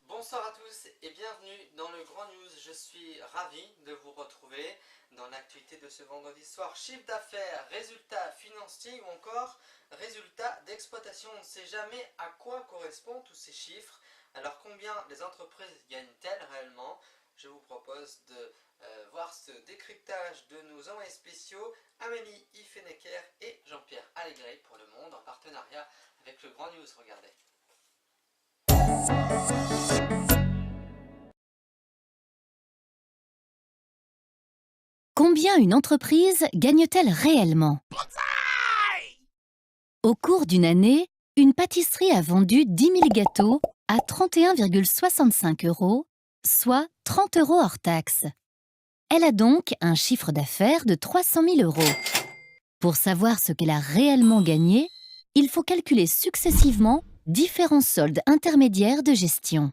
Bonsoir à tous et bienvenue dans le Grand News. Je suis ravi de vous retrouver dans l'actualité de ce vendredi soir. Chiffre d'affaires, résultats financiers ou encore résultats d'exploitation. On ne sait jamais à quoi correspondent tous ces chiffres. Alors combien les entreprises gagnent-elles réellement? Je vous propose de voir ce décryptage de nos envoyés spéciaux Amélie Ifenecker et Jean-Pierre Allegret pour Le Monde en partenariat avec le Grand News. Regardez. Combien une entreprise gagne-t-elle réellement? Au cours d'une année, une pâtisserie a vendu 10 000 gâteaux à 31,65 €, soit 30 € hors taxes. Elle a donc un chiffre d'affaires de 300 000 €. Pour savoir ce qu'elle a réellement gagné, il faut calculer successivement différents soldes intermédiaires de gestion.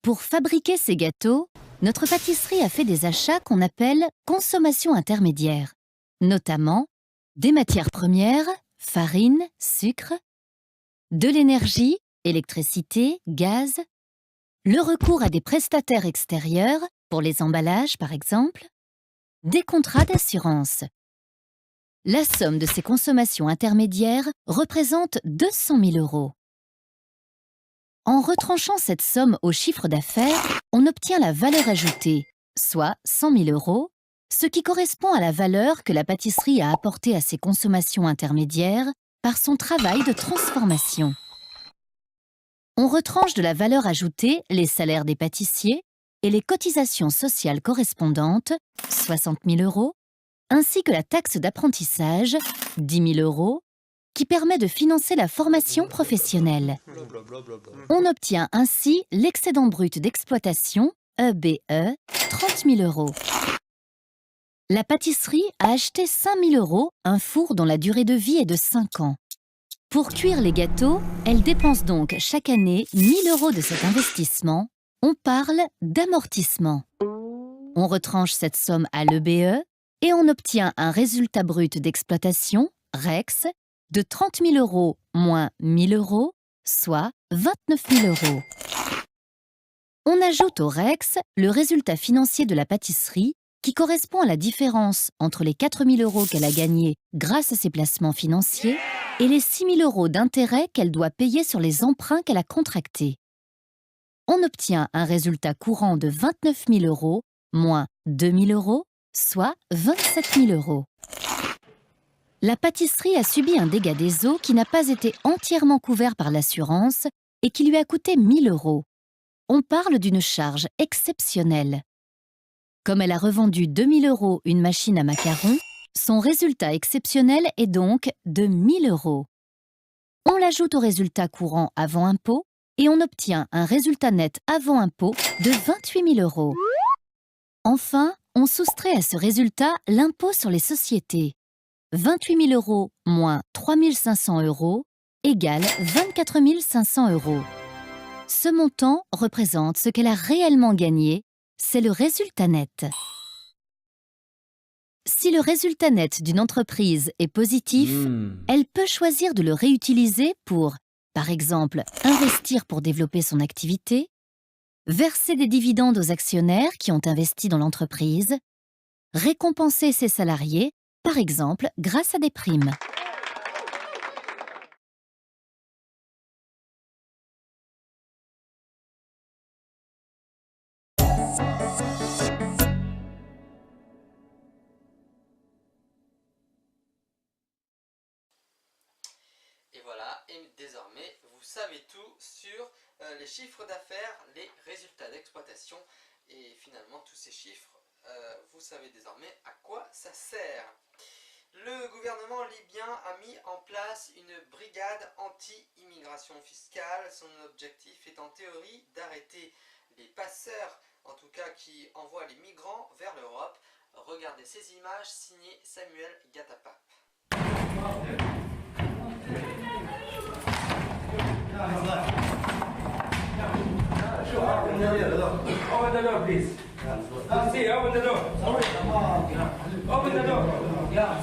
Pour fabriquer ces gâteaux, notre pâtisserie a fait des achats qu'on appelle consommation intermédiaire, notamment des matières premières, farine, sucre, de l'énergie, électricité, gaz, le recours à des prestataires extérieurs, pour les emballages par exemple, des contrats d'assurance. La somme de ces consommations intermédiaires représente 200 000 €. En retranchant cette somme au chiffre d'affaires, on obtient la valeur ajoutée, soit 100 000 €, ce qui correspond à la valeur que la pâtisserie a apportée à ses consommations intermédiaires par son travail de transformation. On retranche de la valeur ajoutée les salaires des pâtissiers et les cotisations sociales correspondantes, 60 000 €, ainsi que la taxe d'apprentissage, 10 000 €, qui permet de financer la formation professionnelle. On obtient ainsi l'excédent brut d'exploitation, EBE, 30 000 €. La pâtisserie a acheté 5 000 € un four dont la durée de vie est de 5 ans. Pour cuire les gâteaux, elle dépense donc chaque année 1 000 € de cet investissement. On parle d'amortissement. On retranche cette somme à l'EBE et on obtient un résultat brut d'exploitation, REX, de 30 000 € moins 1 000 €, soit 29 000 €. On ajoute au REX le résultat financier de la pâtisserie qui correspond à la différence entre les 4 000 € qu'elle a gagnés grâce à ses placements financiers et les 6 000 € d'intérêts qu'elle doit payer sur les emprunts qu'elle a contractés. On obtient un résultat courant de 29 000 € moins 2 000 €, soit 27 000 €. La pâtisserie a subi un dégât des eaux qui n'a pas été entièrement couvert par l'assurance et qui lui a coûté 1 000 €. On parle d'une charge exceptionnelle. Comme elle a revendu 2 000 € une machine à macarons, son résultat exceptionnel est donc de 1 000 €. On l'ajoute au résultat courant avant impôt et on obtient un résultat net avant impôt de 28 000 €. Enfin, on soustrait à ce résultat l'impôt sur les sociétés. 28 000 € moins 3 500 € égale 24 500 €. Ce montant représente ce qu'elle a réellement gagné, c'est le résultat net. Si le résultat net d'une entreprise est positif, elle peut choisir de le réutiliser pour, par exemple, investir pour développer son activité, verser des dividendes aux actionnaires qui ont investi dans l'entreprise, récompenser ses salariés, par exemple grâce à des primes. Et voilà, et désormais, vous savez tout sur les chiffres d'affaires, les résultats d'exploitation et finalement tous ces chiffres, vous savez désormais à quoi ça sert. Le gouvernement libyen a mis en place une brigade anti-immigration fiscale. Son objectif est en théorie d'arrêter les passeurs, en tout cas qui envoient les migrants vers l'Europe. Regardez ces images signées Samuel Gatapap. See, open the door. Open the door. Yeah.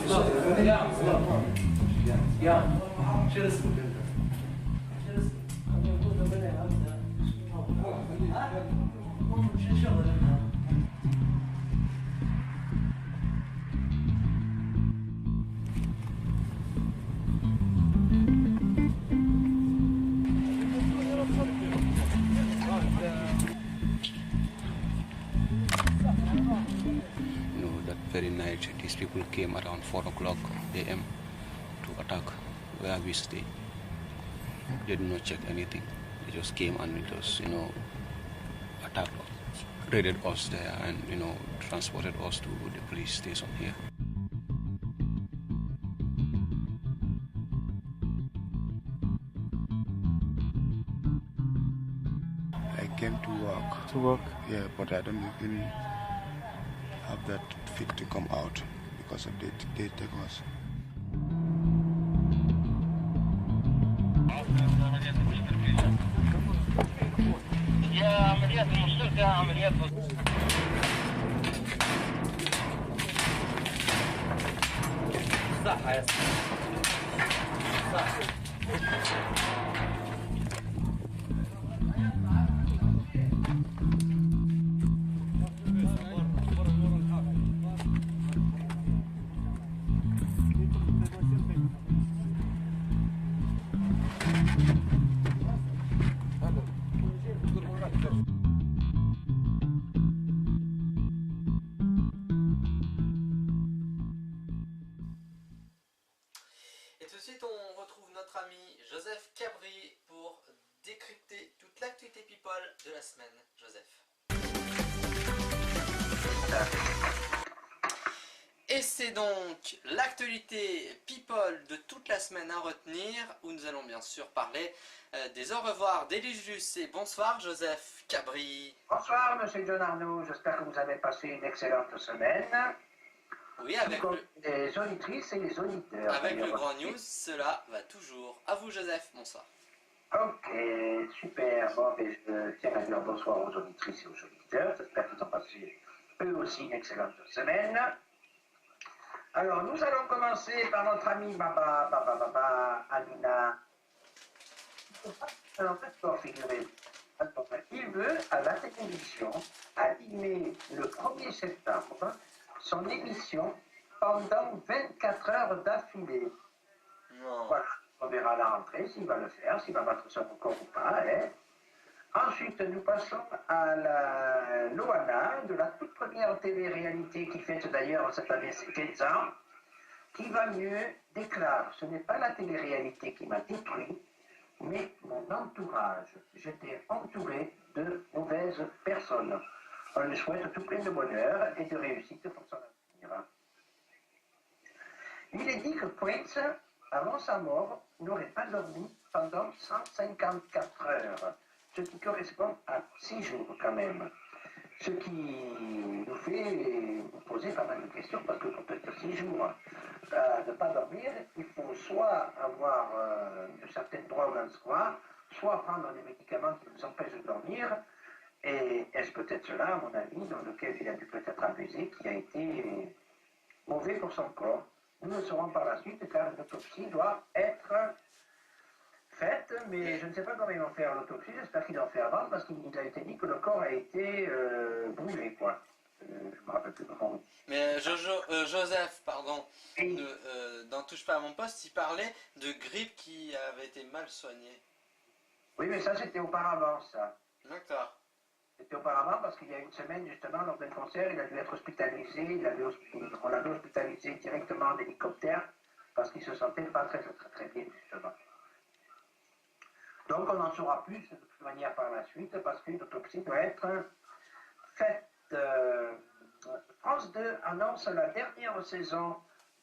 That very night these people came around 4 o'clock a.m. to attack where we stay. They did not check anything. They just came and just, attacked us, raided us there and, transported us to the police station here. I came to work. To work? Yeah, but I don't even have that fit to come out because of they take us. Et tout de suite, on retrouve notre ami Joseph Cabri pour décrypter toute l'actualité people de la semaine. Joseph. Et c'est donc l'actualité people de toute la semaine à retenir, où nous allons bien sûr parler des au revoir d'Eligius et bonsoir Joseph Cabri. Bonsoir Monsieur John Arnaud, j'espère que vous avez passé une excellente semaine. Oui, avec les auditrices et les auditeurs. Avec le grand news, cela va toujours. À vous Joseph, bonsoir. Ok, super. Bon, je tiens à dire bonsoir aux auditrices et aux auditeurs. J'espère qu'ils ont passé eux aussi une excellente semaine. Alors, nous allons commencer par notre ami Baba Amina. En fait, figurez, il veut, à la télévision, animer le 1er septembre son émission pendant 24 heures d'affilée. Voilà, on verra à la rentrée s'il va le faire, s'il va battre son record ou pas. Hein. Ensuite, nous passons à la Loana, de la toute première télé-réalité qui fête d'ailleurs cette année ses 15 ans. Qui va mieux déclare, ce n'est pas la télé-réalité qui m'a détruit, mais mon entourage. J'étais entouré de mauvaises personnes. On lui souhaite tout plein de bonheur et de réussite pour son avenir. Il est dit que Prince, avant sa mort, n'aurait pas dormi pendant 154 heures, ce qui correspond à 6 jours quand même. Ce qui nous fait nous poser pas mal de questions, parce que pour peut-être 6 jours ne pas dormir, il faut soit avoir de certaines drogues en soi, soit prendre des médicaments qui nous empêchent de dormir. Et est-ce peut-être cela, à mon avis, dans lequel il a dû peut-être abuser, qui a été mauvais pour son corps. Nous le saurons par la suite, car une autopsie doit être faite, mais je ne sais pas comment ils vont faire l'autopsie, j'espère qu'ils vont faire avant, parce qu'il a été dit que le corps a été brûlé, quoi. Je ne me rappelle plus comment on dit. Mais Joseph, pardon, dans Touche pas à mon poste, il parlait de grippe qui avait été mal soignée. Oui, mais ça c'était auparavant, ça. D'accord. C'était auparavant parce qu'il y a une semaine, justement, lors d'un concert, il a dû être hospitalisé, on l'avait hospitalisé directement en hélicoptère parce qu'il se sentait pas très bien, justement. Donc on en saura plus de toute manière par la suite parce qu'une autopsie doit être faite. France 2 annonce la dernière saison,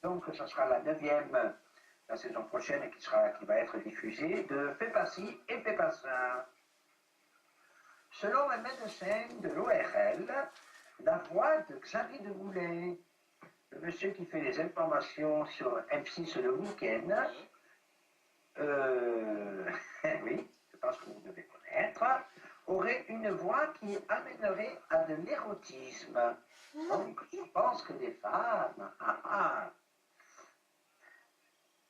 donc ce sera la 9e, la saison prochaine qui va être diffusée, de Pépassi et Pépassin. Selon un médecin de l'ORL, la voix de Xavier Demoulin, le monsieur qui fait les informations sur M6 le week-end, oui, je pense que vous devez connaître, aurait une voix qui amènerait à de l'érotisme. Donc, je pense que des femmes...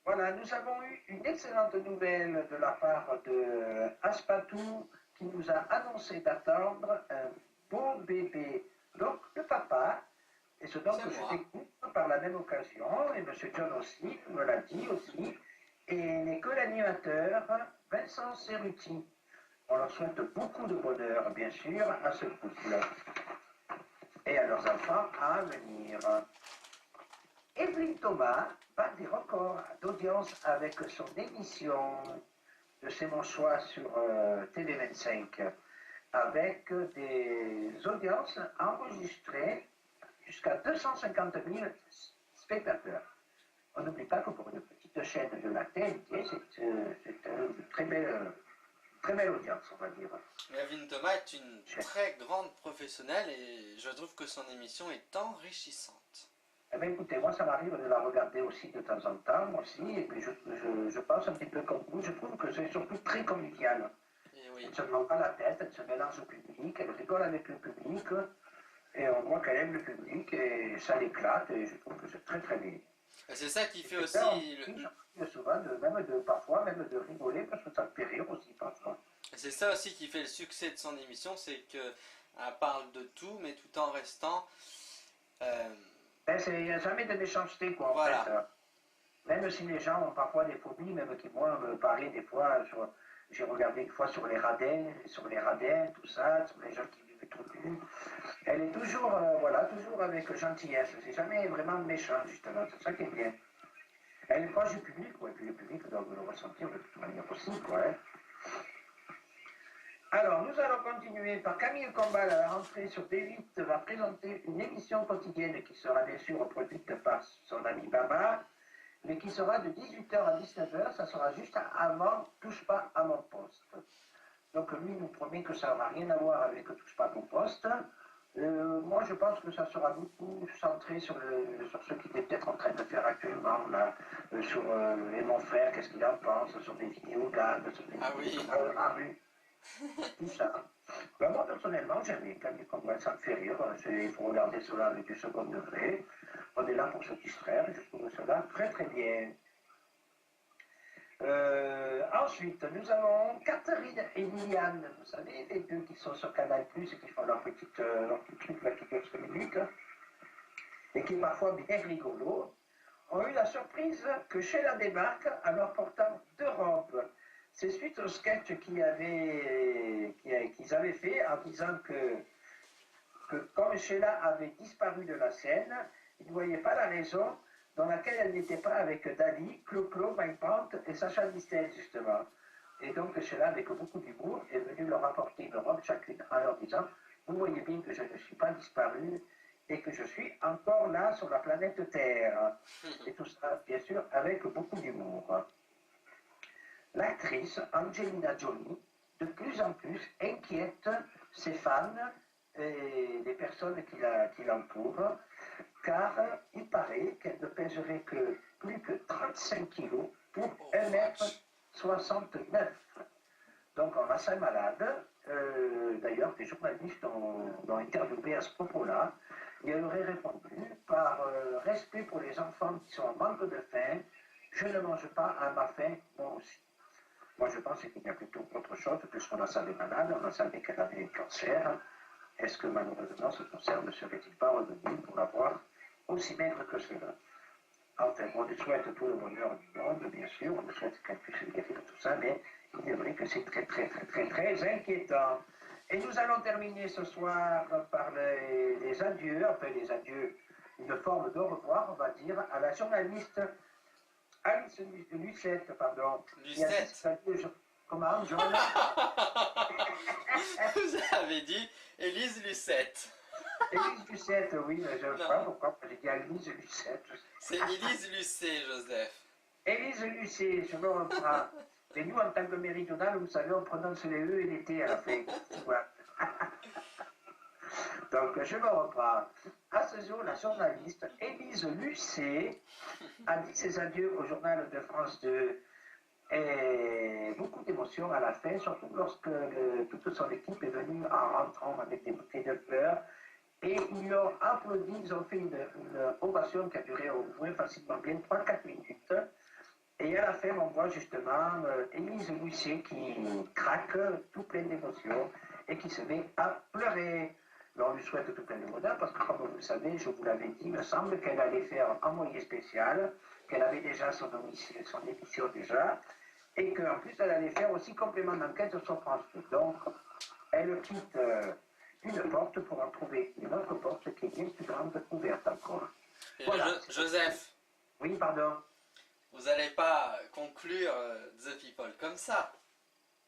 Voilà, nous avons eu une excellente nouvelle de la part de Aspatou qui nous a annoncé d'attendre un beau bébé. Donc, le papa, et ce dont C'est je moi. découvre par la même occasion, et M. John aussi me l'a dit aussi, et n'est que l'animateur Vincent Cerruti. On leur souhaite beaucoup de bonheur, bien sûr, à ce couple et à leurs enfants à venir. Evelyne Thomas bat des records d'audience avec son émission de C'est mon choix sur TV25, avec des audiences enregistrées jusqu'à 250 000 spectateurs. On n'oublie pas que pour une petite chaîne de la TNT, c'est une très belle audience, on va dire. Evelyne Thomas est une très grande professionnelle et je trouve que son émission est enrichissante. Eh bien, écoutez, moi, ça m'arrive de la regarder aussi de temps en temps, moi aussi, et puis je pense un petit peu comme vous, je trouve que c'est surtout très convivial. Et oui. Elle ne se prend pas la tête, elle se mélange au public, elle rigole avec le public, et on voit qu'elle aime le public, et ça l'éclate, et je trouve que c'est très très bien. Et c'est ça qui fait Et aussi... ça, souvent, parfois, même de rigoler, parce que ça me fait rire aussi, parfois. C'est ça aussi qui fait le succès de son émission, c'est qu'elle parle de tout, mais tout en restant... Il n'y a jamais de méchanceté, quoi, en Voilà. fait. Même si les gens ont parfois des phobies, même qui, moi, me parlaient des fois, j'ai regardé une fois sur les radins, tout ça, sur les gens qui vivent tout nus. Elle est toujours, toujours avec gentillesse. C'est jamais vraiment méchant, justement. C'est ça qui est bien. Elle est proche du public, quoi, et puis le public doit le ressentir de toute manière aussi, quoi. Hein. Alors, nous allons continuer par Camille Combal à la rentrée sur D8 va présenter une émission quotidienne qui sera bien sûr produite par son ami Baba, mais qui sera de 18h à 19h, ça sera juste avant Touche pas à mon poste. Donc lui nous promet que ça n'aura rien à voir avec Touche pas à mon poste. Moi je pense que ça sera beaucoup centré sur ce qu'il est peut-être en train de faire actuellement, là, sur et mon frère, qu'est-ce qu'il en pense, sur des vidéos là, sur des vidéos dans la rue. Tout ça. Ben, moi, personnellement, j'aime bien Camille Combal, ça me fait rire. Il faut regarder cela avec du second degré. On est là pour se distraire, je trouve cela très très bien. Ensuite, nous avons Catherine et Liliane, vous savez, les deux qui sont sur Canal+, et qui font leur petit truc là qui dure 5 minutes, et qui est parfois bien rigolo, ont eu la surprise que Sheila débarque en leur portant 2 robes. C'est suite au sketch qu'ils avaient fait en disant que comme Sheila avait disparu de la scène, ils ne voyaient pas la raison dans laquelle elle n'était pas avec Dali, Clo-Clo, Mike Pant et Sacha Distel, justement. Et donc Sheila, avec beaucoup d'humour, est venue leur apporter une robe chacune en leur disant « Vous voyez bien que je ne suis pas disparu et que je suis encore là sur la planète Terre. » Et tout ça, bien sûr, avec beaucoup d'humour. L'actrice Angelina Jolie, de plus en plus, inquiète ses fans et les personnes qui l'entourent, car il paraît qu'elle ne pèserait que plus que 35 kilos pour 1m69. Donc on a ça malade. D'ailleurs, des journalistes l'ont interviewé à ce propos-là. Et elle aurait répondu, par respect pour les enfants qui sont en manque de faim, je ne mange pas à ma faim, moi aussi. Moi, je pense qu'il y a plutôt autre chose, puisqu'on a savait malade, on a savait qu'elle avait un cancer. Est-ce que malheureusement, ce cancer ne serait-il pas revenu pour l'avoir aussi maigre que cela? Enfin, on lui souhaite tout le bonheur du monde, bien sûr, on lui souhaite qu'elle puisse guérir tout ça, mais il est vrai que c'est très, très, très, très, très inquiétant. Et nous allons terminer ce soir par les adieux, une forme de revoir, on va dire, à la journaliste Alice Lucette, pardon. Lucette. Comment, John? Vous avez dit Élise Lucette. Élise Lucette, oui, mais je ne sais pas pourquoi j'ai dit Alice Lucette. C'est Élise Lucet, Joseph. Élise Lucet, je me reprends. Mais nous, en tant que méridional, vous savez, on prononce les E et les T à la fin. Voilà. Donc, je me reprends. À ce jour, la journaliste Élise Lucet a dit ses adieux au journal de France 2 Et beaucoup d'émotions à la fin, surtout lorsque toute son équipe est venue en rentrant avec des bouquets de fleurs. Et ils ont applaudi, ils ont fait une ovation qui a duré au moins facilement bien 3-4 minutes. Et à la fin, on voit justement Élise Lucet qui craque, tout plein d'émotions, et qui se met à pleurer. On lui souhaite tout plein de bonheur, parce que comme vous le savez, je vous l'avais dit, il me semble qu'elle allait faire un envoyé spécial, qu'elle avait déjà son émission déjà, et qu'en plus elle allait faire aussi complément d'enquête sur France 2. Donc, elle quitte une porte pour en trouver une autre porte qui est bien plus grande, ouverte encore. Voilà. Joseph, Oui, pardon. vous n'allez pas conclure The People comme ça.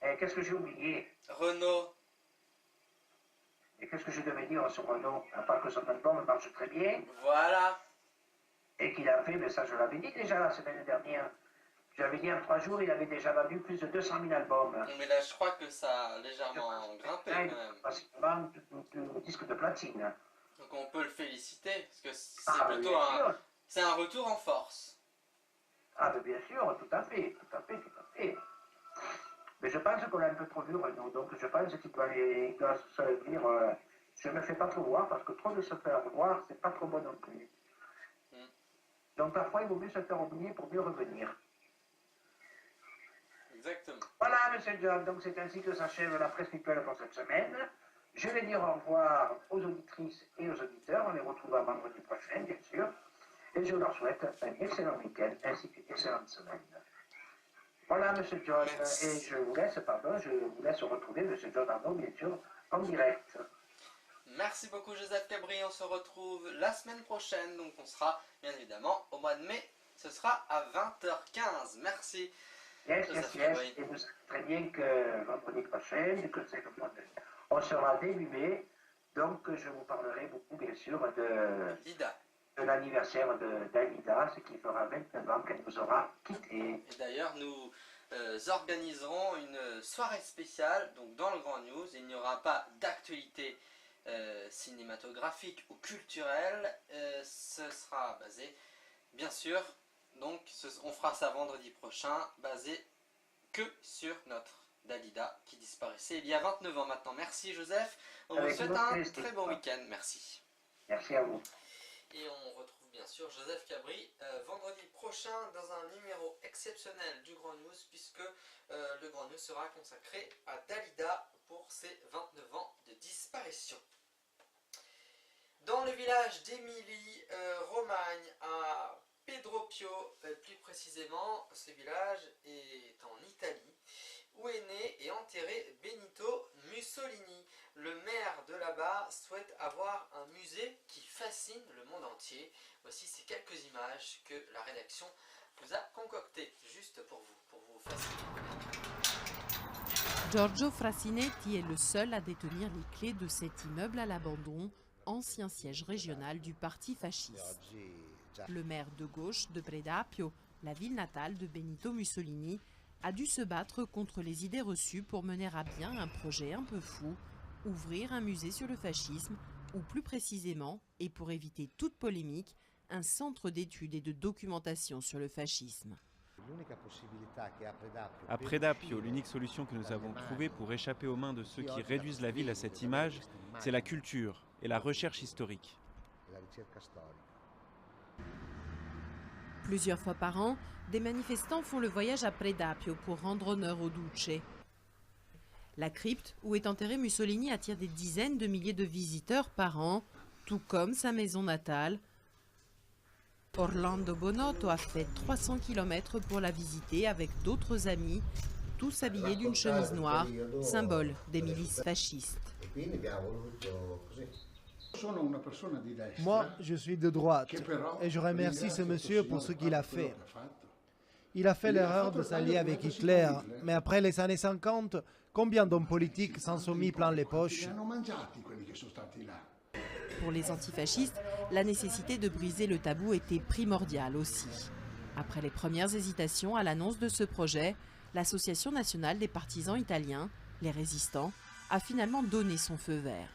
Qu'est-ce que j'ai oublié? Renaud, Et qu'est-ce que je devais dire sur Renault? À part que son album marche très bien, voilà. et qu'il a fait, mais ça je l'avais dit déjà la semaine dernière. J'avais dit en 3 jours, il avait déjà vendu plus de 200 000 albums. Mais là, je crois que ça a légèrement grimpé quand même. Pratiquement du disque de platine. Donc on peut le féliciter, parce que c'est plutôt c'est un retour en force. Ah, mais bien sûr, tout à fait. Mais je pense qu'on l'a un peu trop vu, Renaud, donc je pense qu'il doit se dire je ne me fais pas trop voir, parce que trop de se faire voir, c'est pas trop bon non plus. Donc parfois, il vaut mieux se faire oublier pour mieux revenir. Exactement. Voilà, monsieur John, donc c'est ainsi que s'achève la presse people pour cette semaine. Je vais dire au revoir aux auditrices et aux auditeurs. On les retrouve à vendredi prochain, bien sûr. Et je leur souhaite un excellent week-end ainsi qu'une excellente semaine. Voilà, monsieur John. Merci. Et je vous laisse retrouver monsieur John Arnaud, bien sûr, en direct. Merci beaucoup Joseph Cabri, on se retrouve la semaine prochaine, donc on sera bien évidemment au mois de mai, ce sera à 20h15. Merci. Yes. Et vous savez très bien que vendredi prochain, que c'est le mois de... on sera début mai, donc je vous parlerai beaucoup, bien sûr, de l'anniversaire de Dalida, ce qui fera 29 ans qu'elle nous aura quittés. Et d'ailleurs, nous organiserons une soirée spéciale, donc dans le Grand News. Il n'y aura pas d'actualité cinématographique ou culturelle. Ce sera basé, bien sûr, donc on fera ça vendredi prochain, basé que sur notre Dalida qui disparaissait il y a 29 ans maintenant. Merci Joseph, on vous souhaite un très bon week-end. Merci. Merci à vous. Et on retrouve bien sûr Joseph Cabri vendredi prochain dans un numéro exceptionnel du Grand News, puisque le Grand News sera consacré à Dalida pour ses 29 ans de disparition. Dans le village d'Émilie-Romagne à Pedropio, plus précisément, ce village est en Italie, où est né et enterré Benito Mussolini. Le maire de là-bas souhaite avoir un musée qui fascine le monde entier. Voici ces quelques images que la rédaction vous a concoctées, juste pour vous fasciner. Giorgio Frassinetti est le seul à détenir les clés de cet immeuble à l'abandon, ancien siège régional du parti fasciste. Le maire de gauche de Predapio, la ville natale de Benito Mussolini, a dû se battre contre les idées reçues pour mener à bien un projet un peu fou, ouvrir un musée sur le fascisme, ou plus précisément, et pour éviter toute polémique, un centre d'études et de documentation sur le fascisme. À Predapio, l'unique solution que nous avons trouvée pour échapper aux mains de ceux qui réduisent la ville à cette image, c'est la culture et la recherche historique. Plusieurs fois par an, des manifestants font le voyage à Predapio pour rendre honneur au Duce. La crypte où est enterré Mussolini attire des dizaines de milliers de visiteurs par an, tout comme sa maison natale. Orlando Bonotto a fait 300 km pour la visiter avec d'autres amis, tous habillés d'une chemise noire, symbole des milices fascistes. Moi, je suis de droite et je remercie ce monsieur pour ce qu'il a fait. Il a fait l'erreur de s'allier avec Hitler, mais après les années 50, combien d'hommes politiques s'en sont mis plein les poches? Pour les antifascistes, la nécessité de briser le tabou était primordiale aussi. Après les premières hésitations à l'annonce de ce projet, l'Association nationale des partisans italiens, les résistants, a finalement donné son feu vert.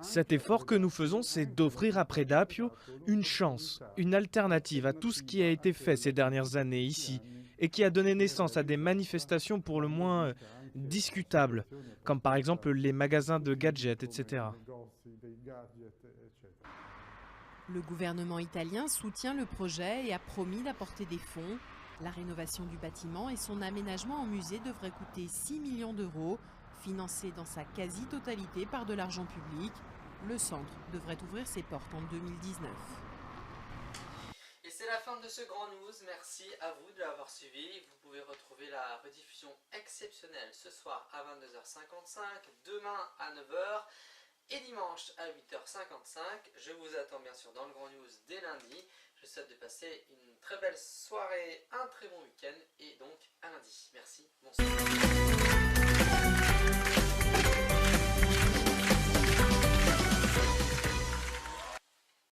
Cet effort que nous faisons, c'est d'offrir à Predapio une chance, une alternative à tout ce qui a été fait ces dernières années ici et qui a donné naissance à des manifestations pour le moins discutables, comme par exemple les magasins de gadgets, etc. Le gouvernement italien soutient le projet et a promis d'apporter des fonds. La rénovation du bâtiment et son aménagement en musée devraient coûter 6 millions d'euros, financés dans sa quasi-totalité par de l'argent public. Le centre devrait ouvrir ses portes en 2019. Et c'est la fin de ce grand news. Merci à vous de l'avoir suivi. Vous pouvez retrouver la rediffusion exceptionnelle ce soir à 22h55, demain à 9h et dimanche à 8h55. Je vous attends bien sûr dans le grand news dès lundi. Je vous souhaite de passer une très belle soirée, un très bon week-end et donc à lundi. Merci, bonsoir.